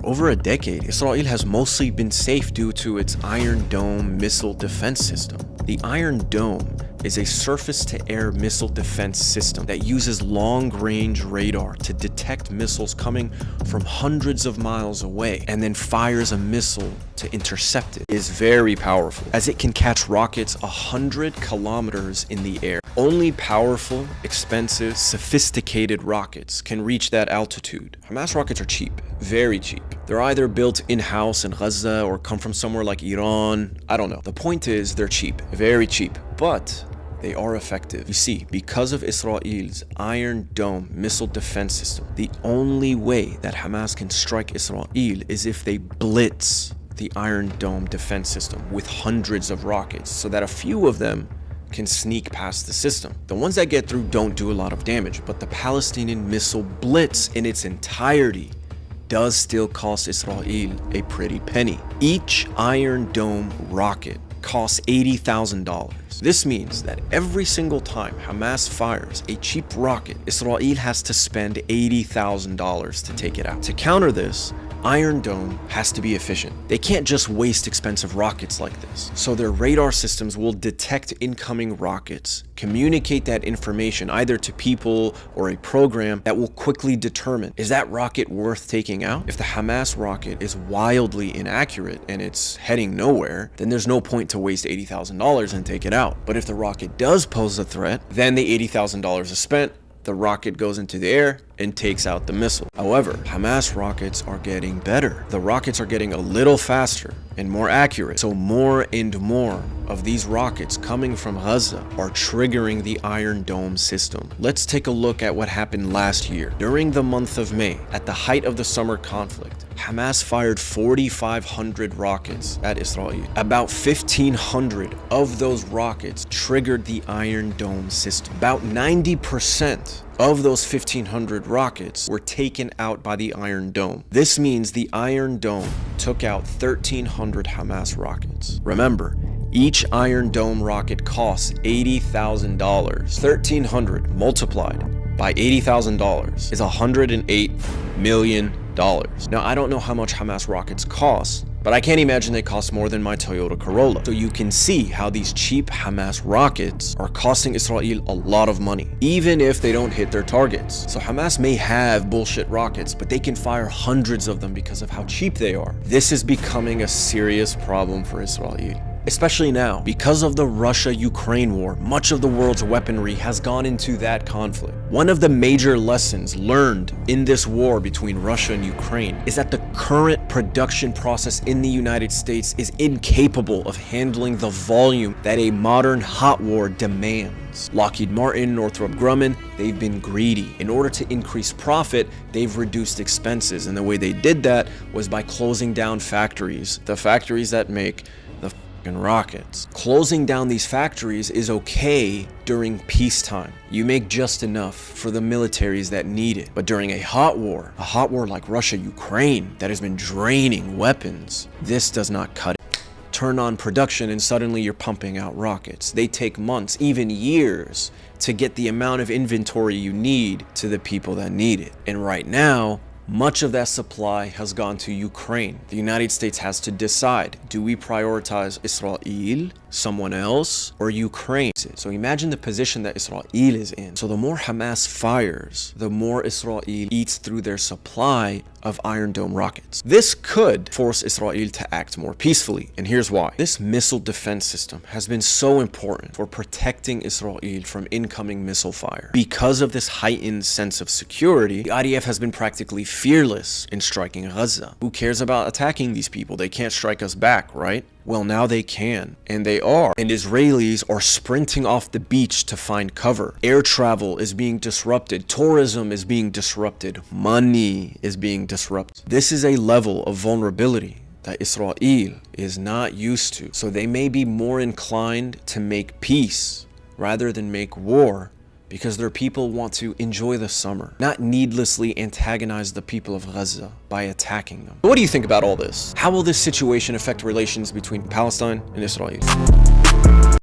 For over a decade, Israel has mostly been safe due to its Iron Dome missile defense system. The Iron Dome is a surface-to-air missile defense system that uses long-range radar to detect missiles coming from hundreds of miles away and then fires a missile to intercept it. It is very powerful, as it can catch rockets 100 kilometers in the air. Only powerful, expensive, sophisticated rockets can reach that altitude. Hamas rockets are cheap, very cheap. They're either built in-house in Gaza or come from somewhere like Iran. I don't know. The point is, they're cheap, very cheap, but they are effective. You see, because of Israel's Iron Dome missile defense system, the only way that Hamas can strike Israel is if they blitz the Iron Dome defense system with hundreds of rockets, so that a few of them can sneak past the system. The ones that get through don't do a lot of damage, but the Palestinian missile blitz in its entirety does still cost Israel a pretty penny. Each Iron Dome rocket costs $80,000. This means that every single time Hamas fires a cheap rocket, Israel has to spend $80,000 to take it out. To counter this, Iron Dome has to be efficient. They can't just waste expensive rockets like this. So their radar systems will detect incoming rockets, communicate that information either to people or a program that will quickly determine, is that rocket worth taking out? If the Hamas rocket is wildly inaccurate and it's heading nowhere, then there's no point to waste $80,000 and take it out. But if the rocket does pose a threat, then the $80,000 is spent, the rocket goes into the air and takes out the missile. However, Hamas rockets are getting better. The rockets are getting a little faster and more accurate. So more and more of these rockets coming from Gaza are triggering the Iron Dome system. Let's take a look at what happened last year. During the month of May, at the height of the summer conflict, Hamas fired 4,500 rockets at Israel. About 1,500 of those rockets triggered the Iron Dome system. About 90% of those 1,500 rockets were taken out by the Iron Dome. This means the Iron Dome took out 1,300 Hamas rockets. Remember, each Iron Dome rocket costs $80,000. 1,300 multiplied by $80,000 is $108 million. Now, I don't know how much Hamas rockets cost, but I can't imagine they cost more than my Toyota Corolla. So you can see how these cheap Hamas rockets are costing Israel a lot of money, even if they don't hit their targets. So Hamas may have bullshit rockets, but they can fire hundreds of them because of how cheap they are. This is becoming a serious problem for Israel. Especially now, because of the Russia-Ukraine war, much of the world's weaponry has gone into that conflict. One of the major lessons learned in this war between Russia and Ukraine is that the current production process in the United States is incapable of handling the volume that a modern hot war demands. Lockheed Martin, Northrop Grumman, they've been greedy. In order to increase profit, they've reduced expenses, and the way they did that was by closing down factories, the factories that make and rockets. Closing down these factories is okay during peacetime. You make just enough for the militaries that need it. But during a hot war like Russia-Ukraine that has been draining weapons, this does not cut it. Turn on production and suddenly you're pumping out rockets. They take months, even years, to get the amount of inventory you need to the people that need it. And right now, much of that supply has gone to Ukraine. The United States has to decide, do we prioritize Israel, someone else, or Ukraine? So imagine the position that Israel is in. So the more Hamas fires, the more Israel eats through their supply of Iron Dome rockets. This could force Israel to act more peacefully, and here's why. This missile defense system has been so important for protecting Israel from incoming missile fire. Because of this heightened sense of security, the IDF has been practically fearless in striking Gaza. Who cares about attacking these people? They can't strike us back, right? Well, now they can, and they are. And Israelis are sprinting off the beach to find cover. Air travel is being disrupted. Tourism is being disrupted. Money is being disrupted. This is a level of vulnerability that Israel is not used to. So they may be more inclined to make peace rather than make war, because their people want to enjoy the summer, not needlessly antagonize the people of Gaza by attacking them. What do you think about all this? How will this situation affect relations between Palestine and Israel?